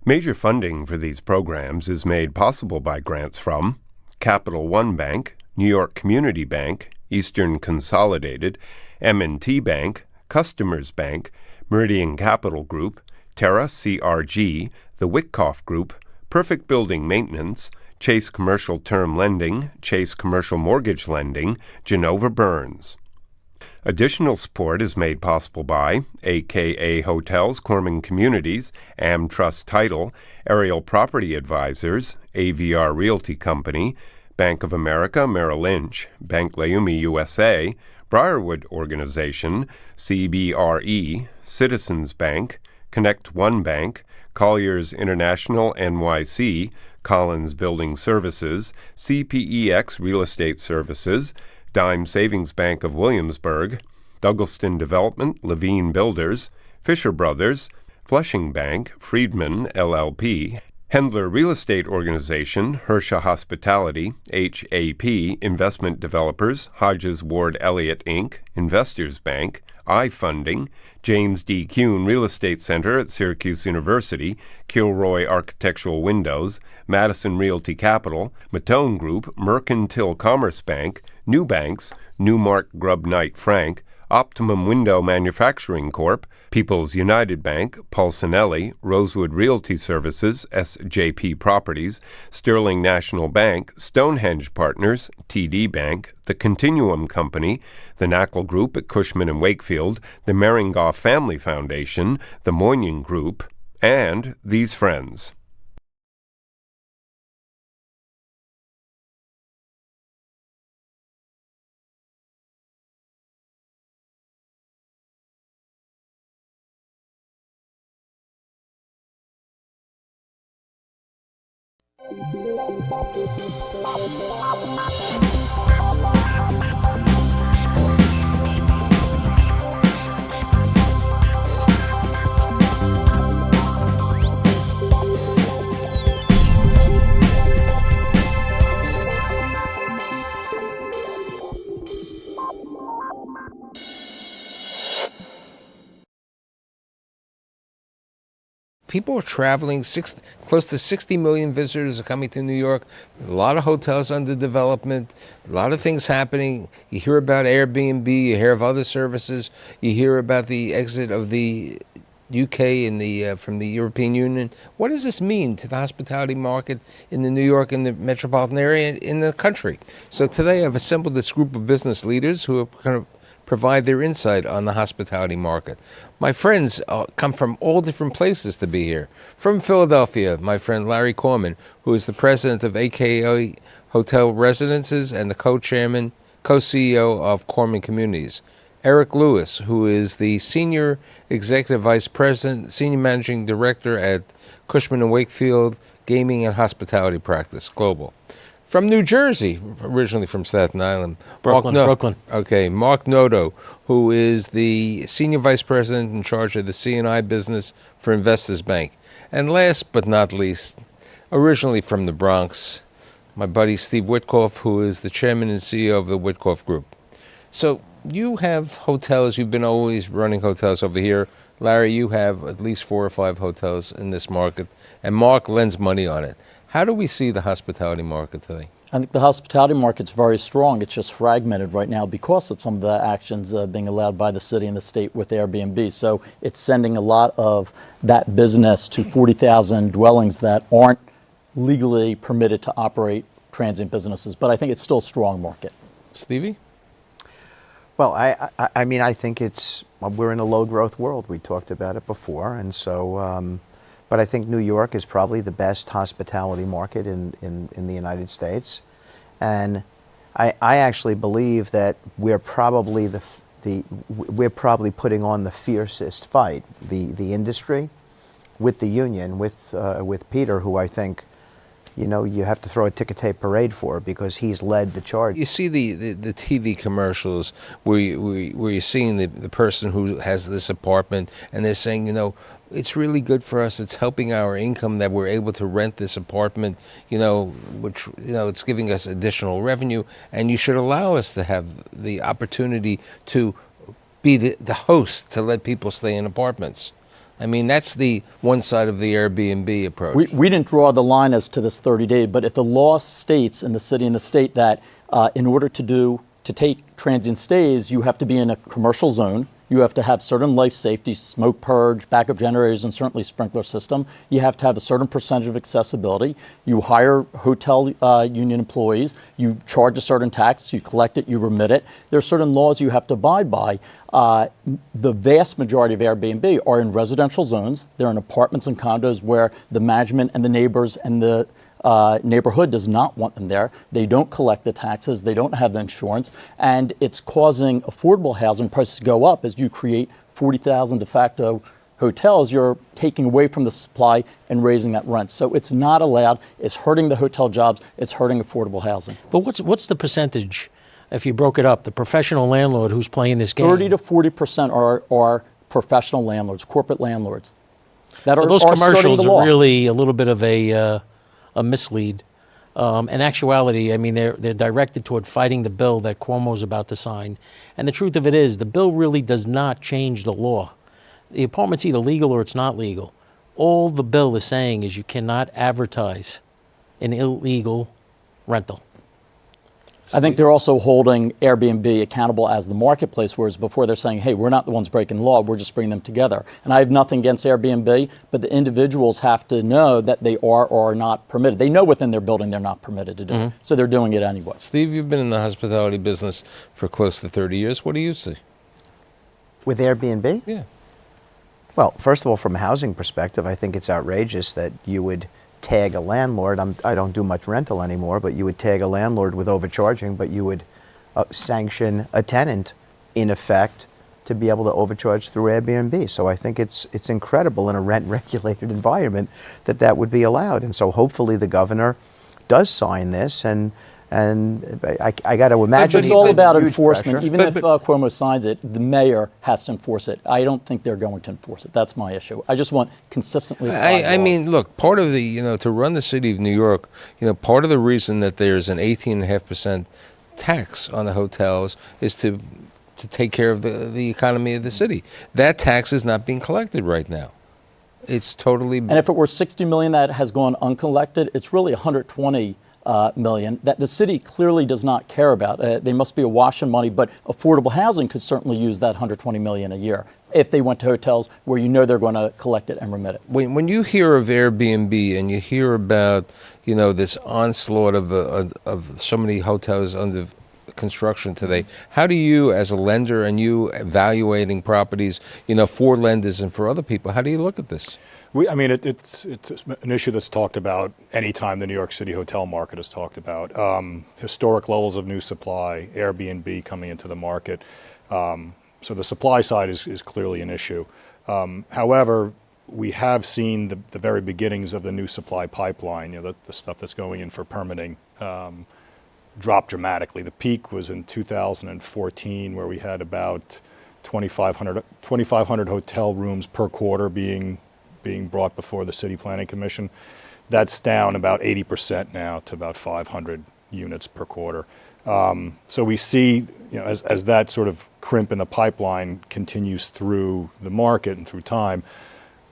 Major funding for these programs is made possible by grants from Capital One Bank, New York Community Bank, Eastern Consolidated, M&T Bank, Customers Bank, Meridian Capital Group, Terra CRG, the Witkoff Group, Perfect Building Maintenance, Chase Commercial Term Lending, Chase Commercial Mortgage Lending, Genova Burns. Additional support is made possible by AKA Hotels, Corman Communities, AmTrust Title, Ariel Property Advisors, AVR Realty Company, Bank of America Merrill Lynch, Bank Leumi USA, Briarwood Organization, CBRE, Citizens Bank, Connect One Bank, Colliers International NYC, Collins Building Services, CPEX Real Estate Services, Dime Savings Bank of Williamsburg, Douglaston Development, Levine Builders, Fisher Brothers, Flushing Bank, Friedman, LLP, Hendler Real Estate Organization, Hersha Hospitality, HAP, Investment Developers, Hodges Ward Elliott, Inc., Investors Bank, iFunding, James D. Kuhn Real Estate Center at Syracuse University, Kilroy Architectural Windows, Madison Realty Capital, Matone Group, Mercantile Commerce Bank, New Banks, Newmark Grubb Knight Frank, Optimum Window Manufacturing Corp., People's United Bank, Pulcinelli, Rosewood Realty Services, SJP Properties, Sterling National Bank, Stonehenge Partners, TD Bank, The Continuum Company, the Knackle Group at Cushman and Wakefield, the Meringoff Family Foundation, the Moynihan Group, and these friends. People are traveling. Close to 60 million visitors are coming to New York. A lot of hotels under development. A lot of things happening. You hear about Airbnb. You hear of other services. You hear about the exit of the UK and from the European Union. What does this mean to the hospitality market in the New York and the metropolitan area in the country? So today I've assembled this group of business leaders who are going to provide their insight on the hospitality market. My friends come from all different places to be here. From Philadelphia, my friend Larry Corman, who is the president of AKA Hotel Residences and the co-chairman, co-CEO of Corman Communities. Eric Lewis, who is the senior executive vice president, senior managing director at Cushman & Wakefield Gaming and Hospitality Practice Global. From New Jersey, originally from Staten Island. Brooklyn. Okay, Mark Noto, who is the Senior Vice President in charge of the C&I business for Investors Bank. And last but not least, originally from the Bronx, my buddy Steve Witkoff, who is the Chairman and CEO of the Witkoff Group. So you have hotels, you've been always running hotels over here. Larry, you have at least 4 or 5 hotels in this market, and Mark lends money on it. How do we see the hospitality market today? I think the hospitality market's very strong. It's just fragmented right now because of some of the actions being allowed by the city and the state with Airbnb. So it's sending a lot of that business to 40,000 dwellings that aren't legally permitted to operate transient businesses. But I think it's still a strong market. Stevie? Well, I mean, I think we're in a low growth world. We talked about it before. And so, but I think New York is probably the best hospitality market in the United States. And I actually believe that we're probably we're probably putting on the fiercest fight, the industry, with the union, with Peter, who I think, you know, you have to throw a ticker tape parade for because he's led the charge. You see the TV commercials where you're seeing the person who has this apartment and they're saying, you know, it's really good for us. It's helping our income that we're able to rent this apartment, you know, which, you know, it's giving us additional revenue. And you should allow us to have the opportunity to be the host to let people stay in apartments. I mean, that's the one side of the Airbnb approach. We didn't draw the line as to this 30-day, but if the law states in the city and the state that in order to take transient stays, you have to be in a commercial zone. You have to have certain life safety, smoke purge, backup generators, and certainly sprinkler system. You have to have a certain percentage of accessibility. You hire hotel union employees. You charge a certain tax. You collect it. You remit it. There are certain laws you have to abide by. The vast majority of Airbnb are in residential zones. They're in apartments and condos where the management and the neighbors and the neighborhood does not want them there. They don't collect the taxes. They don't have the insurance. And it's causing affordable housing prices to go up as you create 40,000 de facto hotels. You're taking away from the supply and raising that rent. So it's not allowed. It's hurting the hotel jobs. It's hurting affordable housing. But what's the percentage, if you broke it up, the professional landlord who's playing this game? 30 to 40% are professional landlords, corporate landlords. That So those are skirting commercials the law. are really a little bit of a mislead. In actuality, I mean, they're directed toward fighting the bill that Cuomo's about to sign. And the truth of it is, the bill really does not change the law. The apartment's either legal or it's not legal. All the bill is saying is you cannot advertise an illegal rental. I think they're also holding Airbnb accountable as the marketplace, whereas before they're saying, hey, we're not the ones breaking the law, we're just bringing them together. And I have nothing against Airbnb, but the individuals have to know that they are or are not permitted. They know within their building they're not permitted to do it, so they're doing it anyway. Steve, you've been in the hospitality business for close to 30 years. What do you see? With Airbnb? Yeah. Well, first of all, from a housing perspective, I think it's outrageous that you would tag a landlord. I don't do much rental anymore, but you would tag a landlord with overcharging, but you would sanction a tenant, in effect, to be able to overcharge through Airbnb. So I think it's incredible in a rent-regulated environment that would be allowed. And so hopefully the governor does sign this, and I got to imagine It's he's all under about huge enforcement. pressure. Even if Cuomo signs it, the mayor has to enforce it. I don't think they're going to enforce it. That's my issue. I just want consistently applied I laws. mean, look, part of the, to run the city of New York, part of the reason that there's an 18.5% tax on the hotels is to take care of the economy of the city. That tax is not being collected right now. It's totally... And if it were 60 million that has gone uncollected, it's really 120 million that the city clearly does not care about. They must be awash in money, but affordable housing could certainly use that 120 million a year if they went to hotels where they're going to collect it and remit it. When you hear of Airbnb and you hear about, this onslaught of so many hotels under construction today, how do you, as a lender and you evaluating properties, for lenders and for other people, how do you look at this? It's an issue that's talked about anytime the New York City hotel market is talked about. Historic levels of new supply, Airbnb coming into the market. So the supply side is clearly an issue. However, we have seen the very beginnings of the new supply pipeline, the stuff that's going in for permitting, drop dramatically. The peak was in 2014, where we had about 2,500 hotel rooms per quarter being brought before the City Planning Commission. That's down about 80% now to about 500 units per quarter. So we see, as that sort of crimp in the pipeline continues through the market and through time,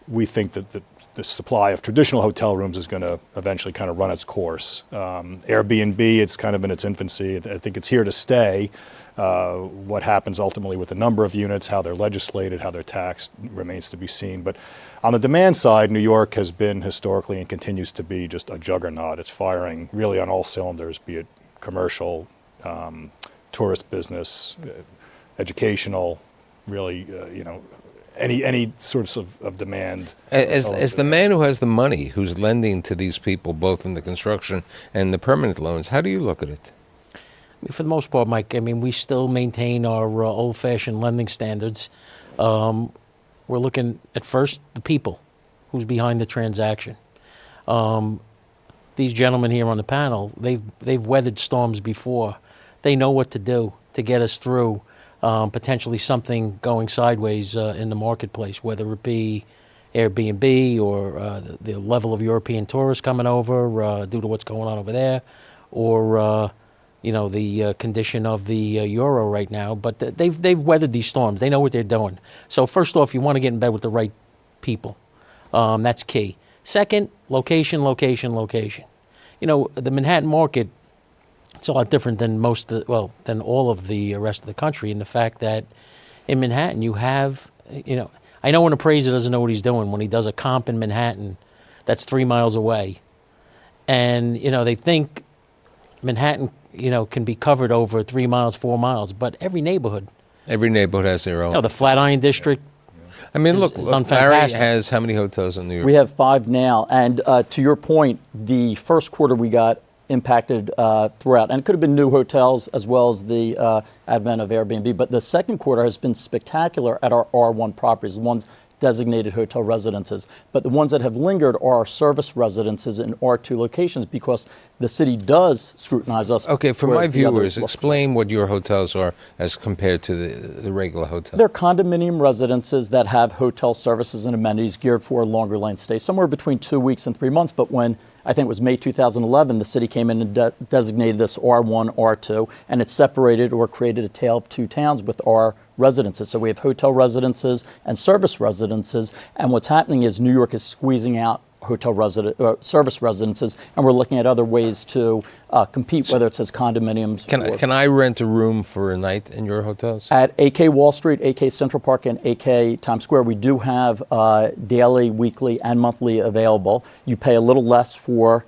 we think that the supply of traditional hotel rooms is going to eventually kind of run its course. Airbnb, it's kind of in its infancy. I think it's here to stay. What happens ultimately with the number of units, how they're legislated, how they're taxed, remains to be seen. But on the demand side, New York has been historically and continues to be just a juggernaut. It's firing really on all cylinders, be it commercial, tourist business, educational, really, any sorts of demand. As the man who has the money, who's lending to these people, both in the construction and the permanent loans, how do you look at it? For the most part, Mike, we still maintain our old-fashioned lending standards. We're looking at first the people, who's behind the transaction. These gentlemen here on the panel, they've weathered storms before. They know what to do to get us through potentially something going sideways in the marketplace, whether it be Airbnb or the level of European tourists coming over due to what's going on over there, or the condition of the euro right now. But they've weathered these storms. They know what they're doing. So first off, you want to get in bed with the right people. That's key. Second, location, location, location. You know, the Manhattan market, it's a lot different than than all of the rest of the country in the fact that in Manhattan you have, you know, I know an appraiser doesn't know what he's doing when he does a comp in Manhattan that's 3 miles away. And, you know, they think Manhattan, you know, can be covered over 3 miles, 4 miles, but every neighborhood, has their own. you know, the Flatiron District, I mean, look, it's done Larry fantastic. has how many hotels in New York? We have 5 now, and to your point, the first quarter we got impacted throughout, and it could have been new hotels as well as the advent of Airbnb, but the second quarter has been spectacular at our R1 properties, the ones designated hotel residences. But the ones that have lingered are our service residences in R2 locations because the city does scrutinize us. Okay, for whereas my the others viewers, look. explain what your hotels are as compared to the regular hotel. They're condominium residences that have hotel services and amenities geared for a longer length stay, somewhere between 2 weeks and 3 months. But when I think it was May 2011, the city came in and designated this R1, R2, and it separated or created a tale of two towns with our residences. So we have hotel residences and service residences, and what's happening is New York is squeezing out service residences, and we're looking at other ways to compete, whether it's as condominiums. Can I rent a room for a night in your hotels? At AK Wall Street, AK Central Park, and AK Times Square, we do have daily, weekly, and monthly available. You pay a little less for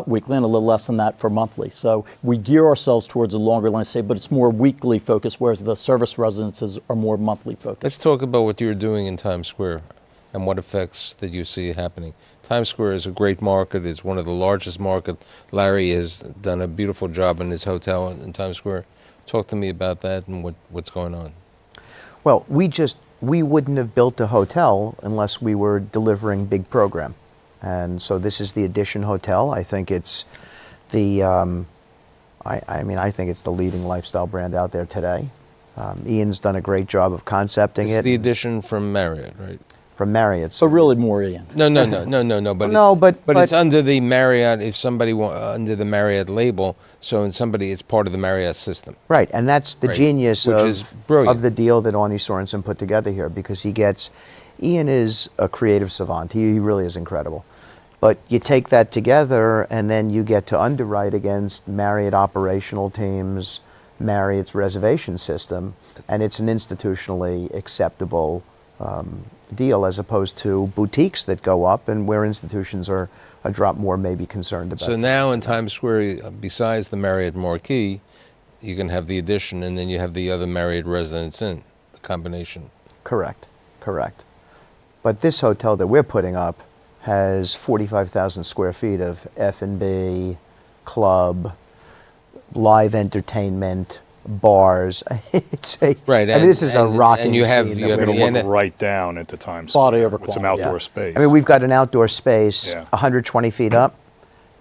weekly and a little less than that for monthly. So we gear ourselves towards a longer length stay, but it's more weekly focused, whereas the service residences are more monthly focused. Let's talk about what you're doing in Times Square and what effects that you see happening. Times Square is a great market. It's one of the largest markets. Larry has done a beautiful job in his hotel in Times Square. Talk to me about that and what's going on. Well, we wouldn't have built a hotel unless we were delivering big program. And so this is the Edition Hotel. I think it's the, I think it's the leading lifestyle brand out there today. Ian's done a great job of concepting It's it. the Edition from Marriott, right? From Marriott. So really more, Ian. No. But but it's under the Marriott. If somebody under the Marriott label, so it's part of the Marriott system. Right, and that's the Right, genius which is brilliant. of the deal that Arnie Sorensen put together here, because Ian is a creative savant. He really is incredible. But you take that together, and then you get to underwrite against Marriott operational teams, Marriott's reservation system, and it's an institutionally acceptable deal, as opposed to boutiques that go up and where institutions are a drop more maybe concerned about. So now in Times Square, besides the Marriott Marquis, you can have the Edition, and then you have the other Marriott Residence Inn, the combination. Correct. But this hotel that we're putting up has 45,000 square feet of F&B, club, live entertainment, bars. It's a, Right, I mean, this is a rocking and you have- scene. you that have We're we're- going to the look right down into Times Quality Square over with some quality, outdoor yeah. space. I mean, we've got an outdoor space, Yeah. 120 feet up,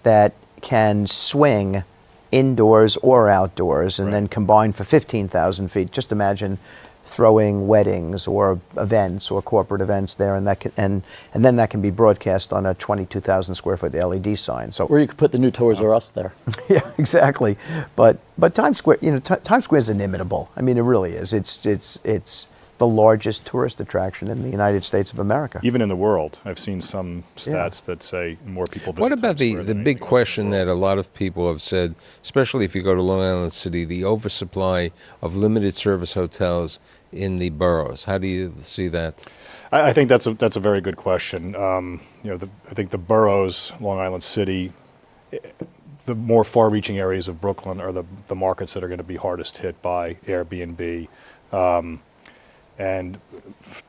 that can swing indoors or outdoors, and then Right. combine for 15,000 feet. Just imagine throwing weddings or events or corporate events there, and and then that can be broadcast on a 22,000 square foot LED sign. So Or you could put the new Toys R Us there. yeah, exactly. But Times Square, Times Square is inimitable. I mean, it really is. It's the largest tourist attraction in the United States of America. Even in the world, I've seen some stats that say more people visit What about Times Square the than big anything else in the question world. that a lot of people have said, especially if you go to Long Island City, the oversupply of limited service hotels in the boroughs? How do you see that? I think that's a very good question. I think the boroughs, Long Island City, the more far-reaching areas of Brooklyn are the markets that are going to be hardest hit by Airbnb. And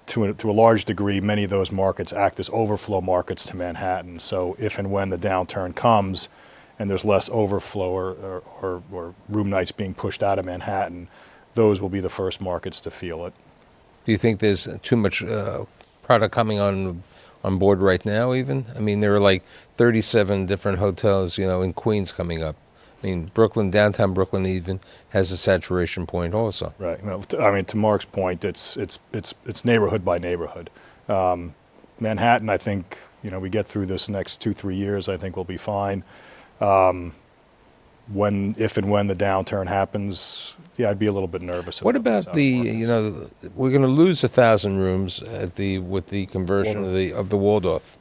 to a large degree, many of those markets act as overflow markets to Manhattan. So if and when the downturn comes and there's less overflow or room nights being pushed out of Manhattan, those will be the first markets to feel it. Do you think there's too much product coming on board right now even? I mean, there are like 37 different hotels, in Queens coming up. I mean, downtown Brooklyn even has a saturation point also. Right. I mean, to Mark's point, it's neighborhood by neighborhood. Manhattan, I think, we get through this next 2-3 years, I think we'll be fine. if and when the downturn happens, yeah, I'd be a little bit nervous. What those about the, out-of-markets. we're going to lose 1,000 rooms with the conversion of the Waldorf.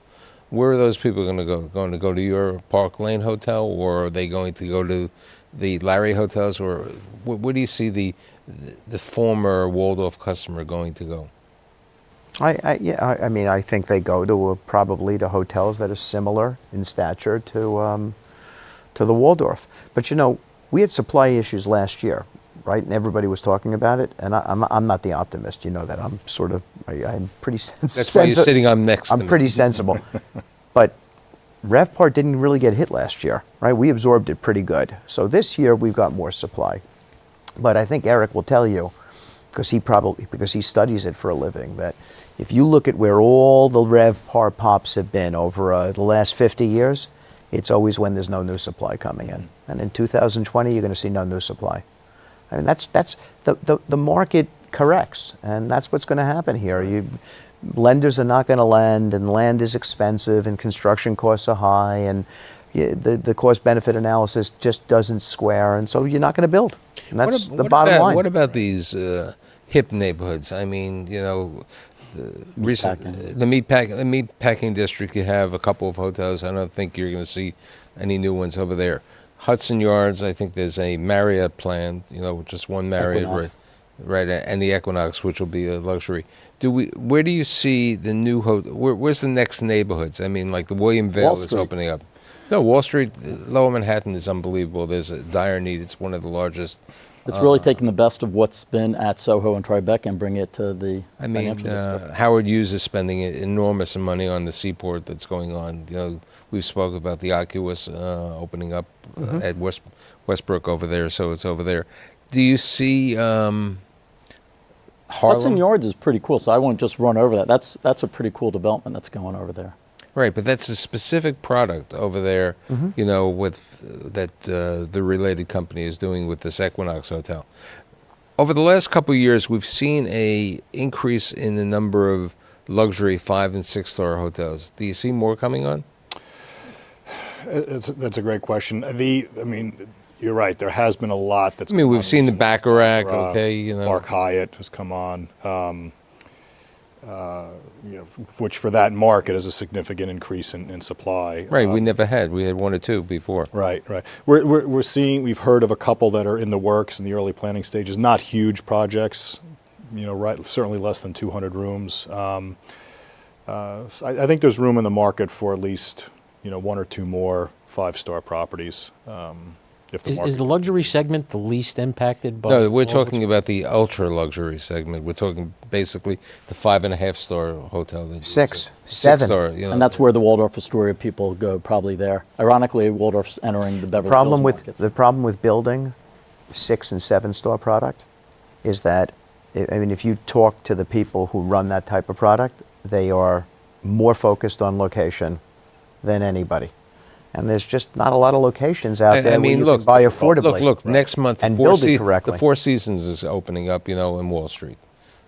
Where are those people going to go? Going to go to your Park Lane Hotel, or are they going to go to the Larry Hotels, or where do you see the former Waldorf customer going to go? I mean, I think they go to probably to hotels that are similar in stature to the Waldorf. But we had supply issues last year, right? And everybody was talking about it. And I'm not the optimist. You know that. I'm pretty sensible. That's why you're sitting on next to I'm me. pretty sensible. But RevPAR didn't really get hit last year, right? We absorbed it pretty good. So this year we've got more supply. But I think Eric will tell you, because he studies it for a living, that if you look at where all the RevPAR pops have been over the last 50 years, it's always when there's no new supply coming in. And in 2020, you're going to see no new supply. I mean, that's the market corrects, and that's what's going to happen here. Lenders are not going to lend, and land is expensive, and construction costs are high, and the cost-benefit analysis just doesn't square, and so you're not going to build. And that's the bottom line. What about these hip neighborhoods? I mean, the meatpacking district, you have a couple of hotels. I don't think you're going to see any new ones over there. Hudson Yards, I think there's a Marriott planned, just one Marriott, right, and the Equinox, which will be a luxury. Where do you see the new where's the next neighborhoods? I mean, like the William Vale is opening up. No, Wall Street, Lower Manhattan is unbelievable. There's a dire need. It's one of the largest. It's really taking the best of what's been at Soho and Tribeca and bring it to the financial district. Howard Hughes is spending enormous money on the seaport that's going on. We've spoke about the Oculus opening up at Westbrook over there, so it's over there. Do you see Harlem? Hudson Yards is pretty cool, so I won't just run over that. That's a pretty cool development that's going over there. Right, but that's a specific product over there, with the related company is doing with this Equinox Hotel. Over the last couple of years, we've seen a increase in the number of luxury 5- and 6-star hotels. Do you see more coming on? That's a great question. You're right. There has been a lot that's. We've seen the Baccarat. Park Hyatt has come on. Which for that market is a significant increase in supply. Right, we never had. We had one or two before. Right. We've heard of a couple that are in the works in the early planning stages. Not huge projects, certainly less than 200 rooms. I think there's room in the market for at least, one or two more 5-star properties. Is the luxury segment the least impacted by? No, we're talking about the ultra luxury segment. We're talking basically the 5.5-star hotel. 6, 7. 6-star, And that's where the Waldorf Astoria people go, probably there. Ironically, Waldorf's entering the Beverly Hills markets. The problem with building 6- and 7-star product is that, if you talk to the people who run that type of product, they are more focused on location than anybody. And there's just not a lot of locations out there where you can buy affordably. Look, next month, and build it correctly. The Four Seasons is opening up, in Wall Street.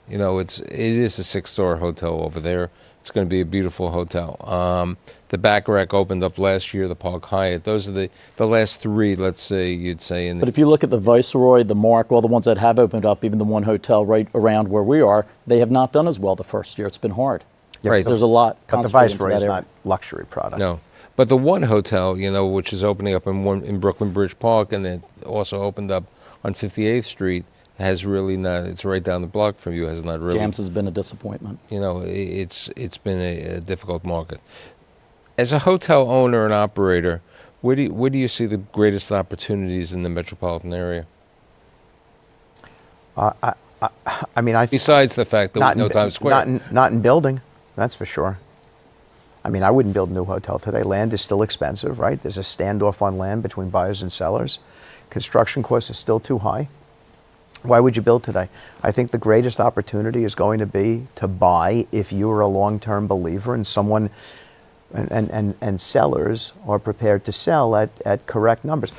It is a 6-star hotel over there. It's going to be a beautiful hotel. The Baccarat opened up last year, the Park Hyatt. Those are the last three, let's say, you'd say. But if you look at the Viceroy, the Mark, all the ones that have opened up, even the one hotel right around where we are, they have not done as well the first year. It's been hard. Right. There's a lot. But the Viceroy is not luxury product. No. But the one hotel, which is opening up in Brooklyn Bridge Park, and then also opened up on 58th Street, has really not. It's right down the block from you. Has not really. Jams has been a disappointment. It's been a difficult market. As a hotel owner and operator, where do you see the greatest opportunities in the metropolitan area? Besides the fact that we know Times Square, not in building, that's for sure. I wouldn't build a new hotel today. Land is still expensive, right? There's a standoff on land between buyers and sellers. Construction costs are still too high. Why would you build today? I think the greatest opportunity is going to be to buy if you're a long-term believer and someone and sellers are prepared to sell at correct numbers.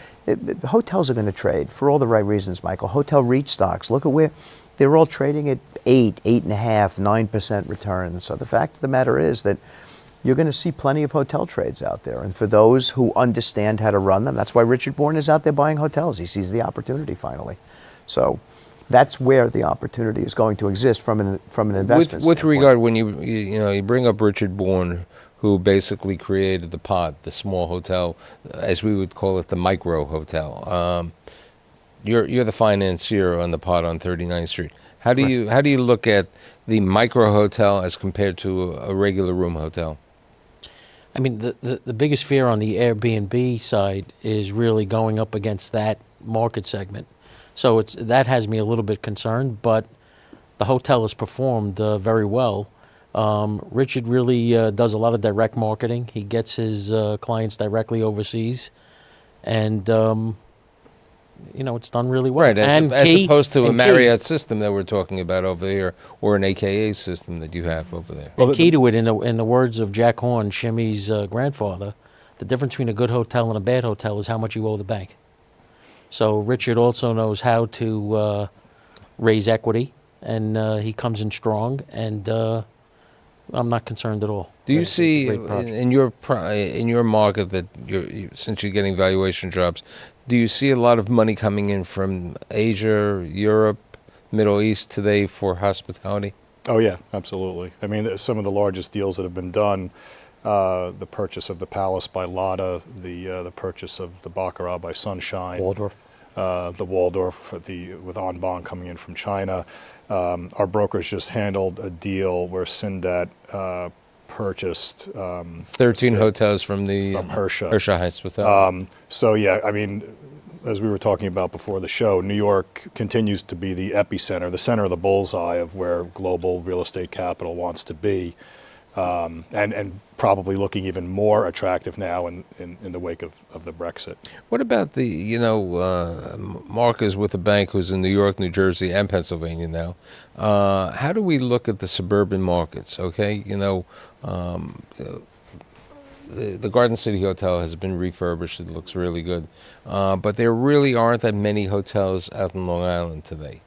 Hotels are going to trade for all the right reasons, Michael. Hotel REIT stocks, look at where they're all trading at 8.5%, 9% returns. So the fact of the matter is that you're going to see plenty of hotel trades out there. And for those who understand how to run them, that's why Richard Bourne is out there buying hotels. He sees the opportunity finally. So that's where the opportunity is going to exist from an investment With standpoint. regard, when you bring up Richard Bourne, who basically created the pod, the small hotel, as we would call it, the micro hotel. You're the financier on the pod on 39th Street. How do you look at the micro hotel as compared to a regular room hotel? I mean, the biggest fear on the Airbnb side is really going up against that market segment. So that has me a little bit concerned, but the hotel has performed very well. Richard really does a lot of direct marketing. He gets his clients directly overseas, and it's done really well. Right, and as key- opposed to a and key- Marriott system that we're talking about over here, or an AKA system that you have over there. And key to it, in the words of Jack Horn, Shimmy's grandfather, the difference between a good hotel and a bad hotel is how much you owe the bank. So Richard also knows how to raise equity, and he comes in strong, and I'm not concerned at all. Do you It's a see great project. in your market that since you're getting valuation jobs, do you see a lot of money coming in from Asia, Europe, Middle East today for hospitality? Oh yeah, absolutely. I mean, some of the largest deals that have been done, the purchase of the Palace by Lotta, the purchase of the Baccarat by Sunshine, Waldorf. the Waldorf with Anbang coming in from China. Our brokers just handled a deal where Syndat purchased 13 hotels from the from Hersha. Hersha Hospitality. So yeah, I mean, as we were talking about before the show, New York continues to be the epicenter, the center of the bullseye of where global real estate capital wants to be, and probably looking even more attractive now in the wake of the Brexit. What about Mark is with a bank who's in New York, New Jersey, and Pennsylvania now. How do we look at the suburban markets? Okay, the Garden City Hotel has been refurbished. It looks really good. But there really aren't that many hotels out in Long Island today.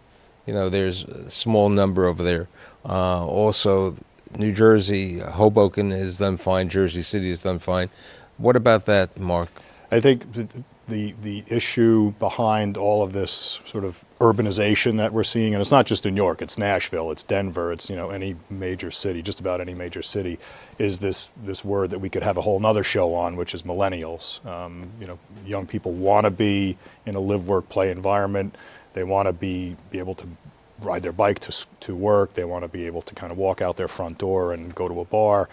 There's a small number over there. Also, New Jersey, Hoboken has done fine. Jersey City has done fine. What about that, Mark? I think the issue behind all of this sort of urbanization that we're seeing, and it's not just in New York, it's Nashville, it's Denver, it's any major city, just about any major city, is this word that we could have a whole nother show on, which is millennials. Young people want to be in a live, work, play environment. They want to be able to ride their bike to work. They want to be able to kind of walk out their front door and go to a bar.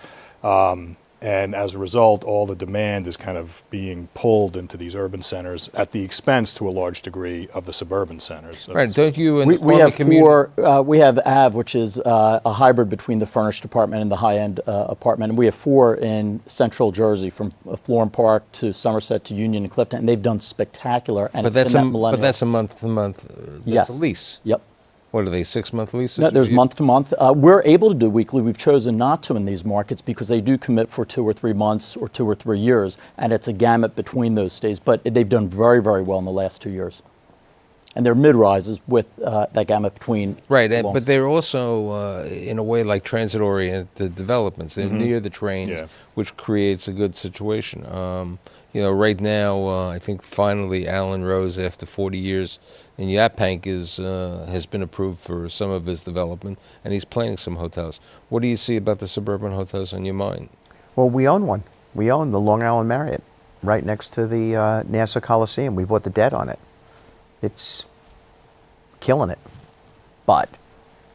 And as a result, all the demand is kind of being pulled into these urban centers at the expense, to a large degree, of the suburban centers. Right, don't you in We the farming have community? we have Ave, which is a hybrid between the furnished apartment and the high-end apartment. And we have 4 in Central Jersey, from Florham Park to Somerset to Union and Clifton, and they've done spectacular. And But it's that's been a that millennial. but that's a month to month. That's Yes. a lease. Yep. What are they? 6-month leases? No, there's month to month. We're able to do weekly. We've chosen not to in these markets because they do commit for 2 or 3 months or 2 or 3 years, and it's a gamut between those stays. But they've done very, very well in the last 2 years. And they're mid-rises with that gamut between. Right, longs. but they're also, in a way, like transit-oriented developments. They're near the trains, Yeah. which creates a good situation. Right now, I think finally Alan Rose, after 40 years in Yaphank, has been approved for some of his development, and he's planning some hotels. What do you see about the suburban hotels on your mind? Well, we own one. We own the Long Island Marriott right next to the Nassau Coliseum. We bought the debt on it. It's killing it. But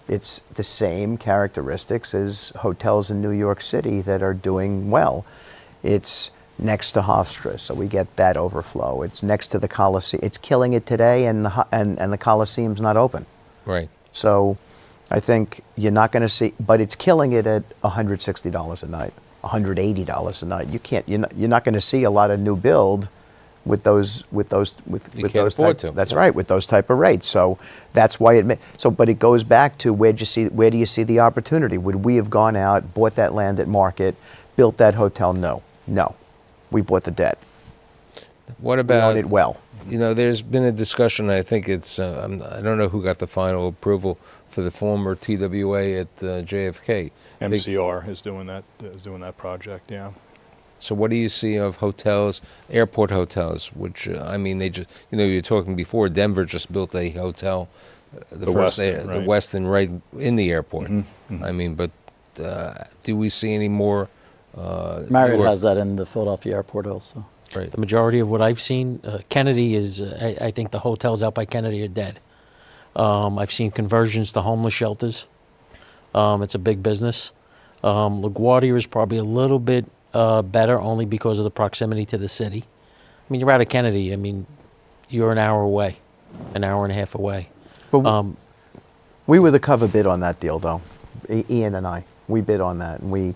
it's the same characteristics as hotels in New York City that are doing well. It's next to Hofstra, so we get that overflow. It's next to the Coliseum. It's killing it today, and the Coliseum's not open. Right. So I think you're not going to see, but it's killing it at $160 a night, $180 a night. You're not going to see a lot of new build with those can't afford to. That's right, with those type of rates. So that's why but it goes back to where do you see the opportunity? Would we have gone out, bought that land at market, built that hotel? No. We bought the debt. What We about own it well. You know, there's been a discussion. I think it's I don't know who got the final approval for the former TWA at JFK. MCR is doing that project. Yeah. So what do you see of hotels, airport hotels? Which I mean, they just you were talking before. Denver just built a hotel, the first Westin, the right. Westin right in the airport. Mm-hmm. I mean, but do we see any more? Marriott newer- has that in the Philadelphia airport also. Right. The majority of what I've seen, Kennedy is, I think the hotels out by Kennedy are dead. I've seen conversions to homeless shelters. It's a big business. LaGuardia is probably a little bit better only because of the proximity to the city. I mean, you're out of Kennedy. I mean, you're an hour away, an hour and a half away. But we were the cover bid on that deal, though. Ian and I, we bid on that, and we,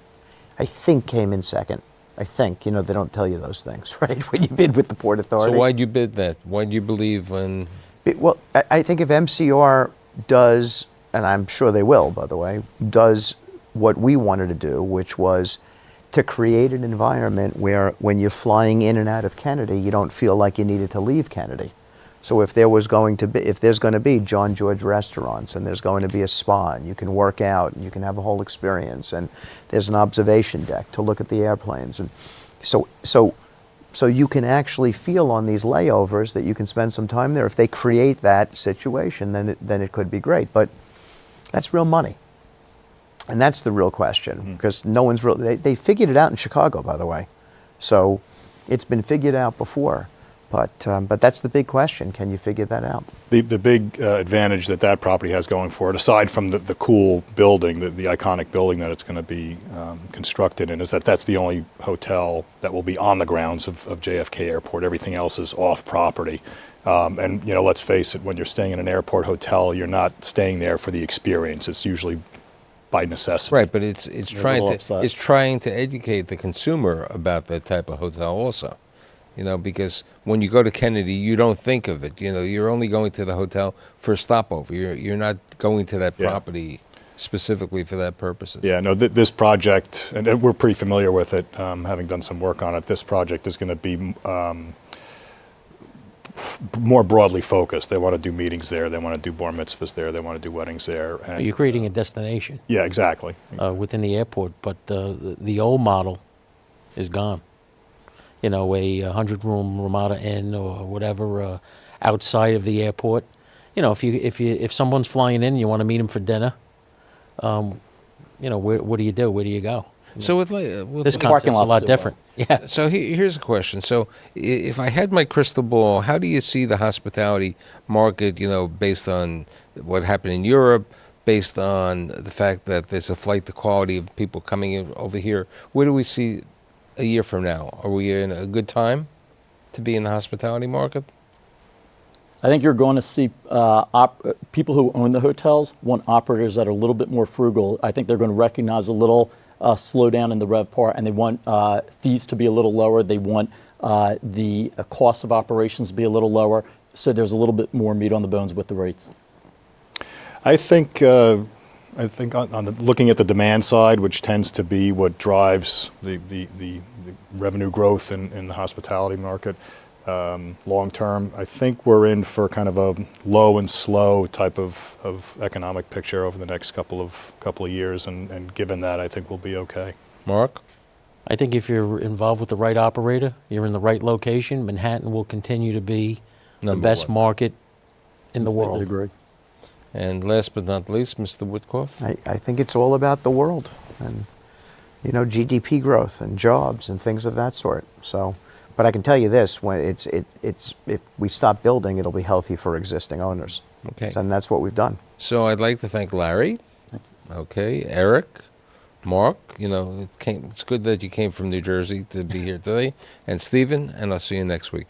I think, came in second. I think, they don't tell you those things, right? When you bid with the Port Authority. So why'd you bid that? Why'd you believe in? Well, I think if MCR does, and I'm sure they will, by the way, does what we wanted to do, which was to create an environment where when you're flying in and out of Kennedy, you don't feel like you needed to leave Kennedy. So if there's going to be John George restaurants, and there's going to be a spa, and you can work out, and you can have a whole experience, and there's an observation deck to look at the airplanes, and so you can actually feel on these layovers that you can spend some time there. If they create that situation, then it could be great. But that's real money, and that's the real question, because no one's they figured it out in Chicago, by the way, so it's been figured out before. But that's the big question. Can you figure that out? The big advantage that property has going for it, aside from the cool building, the iconic building that it's going to be constructed in, is that that's the only hotel that will be on the grounds of JFK Airport. Everything else is off property. And let's face it, when you're staying in an airport hotel, you're not staying there for the experience. It's usually by necessity. Right, but it's little upside. trying to educate the consumer about that type of hotel also. Because when you go to Kennedy, you don't think of it. You're only going to the hotel for a stopover. You're not going to that Yeah. property specifically for that purposes. Yeah, no, this project, and we're pretty familiar with it, having done some work on it. This project is going to be more broadly focused. They want to do meetings there. They want to do bar mitzvahs there. They want to do weddings there. And You're creating a destination yeah, exactly. within the airport, but the old model is gone. A 100-room Ramada Inn or whatever outside of the airport. If someone's flying in and you want to meet them for dinner, what do you do? Where do you go? So with This like- concept's a lots lot do different. Yeah. So here's a question. So if I had my crystal ball, how do you see the hospitality market, based on what happened in Europe, based on the fact that there's a flight to quality of people coming in over here? Where do we see a year from now? Are we in a good time to be in the hospitality market? I think you're going to see people who own the hotels want operators that are a little bit more frugal. I think they're going to recognize a little slowdown in the RevPAR, and they want fees to be a little lower. They want the cost of operations to be a little lower. So there's a little bit more meat on the bones with the rates. I think on looking at the demand side, which tends to be what drives the revenue growth in the hospitality market long term, I think we're in for kind of a low and slow type of economic picture over the next couple of years, and given that, I think we'll be okay. Mark? I think if you're involved with the right operator, you're in the right location, Manhattan will continue to be the Number best one. market in the I world. agree. And last but not least, Mr. Woodcoff? I think it's all about the world and, GDP growth and jobs and things of that sort. So, but I can tell you this, when it's if we stop building, it'll be healthy for existing owners. Okay. And that's what we've done. So I'd like to thank Larry. Okay, Eric, Mark. It's good that you came from New Jersey to be here today, and Stephen. And I'll see you next week.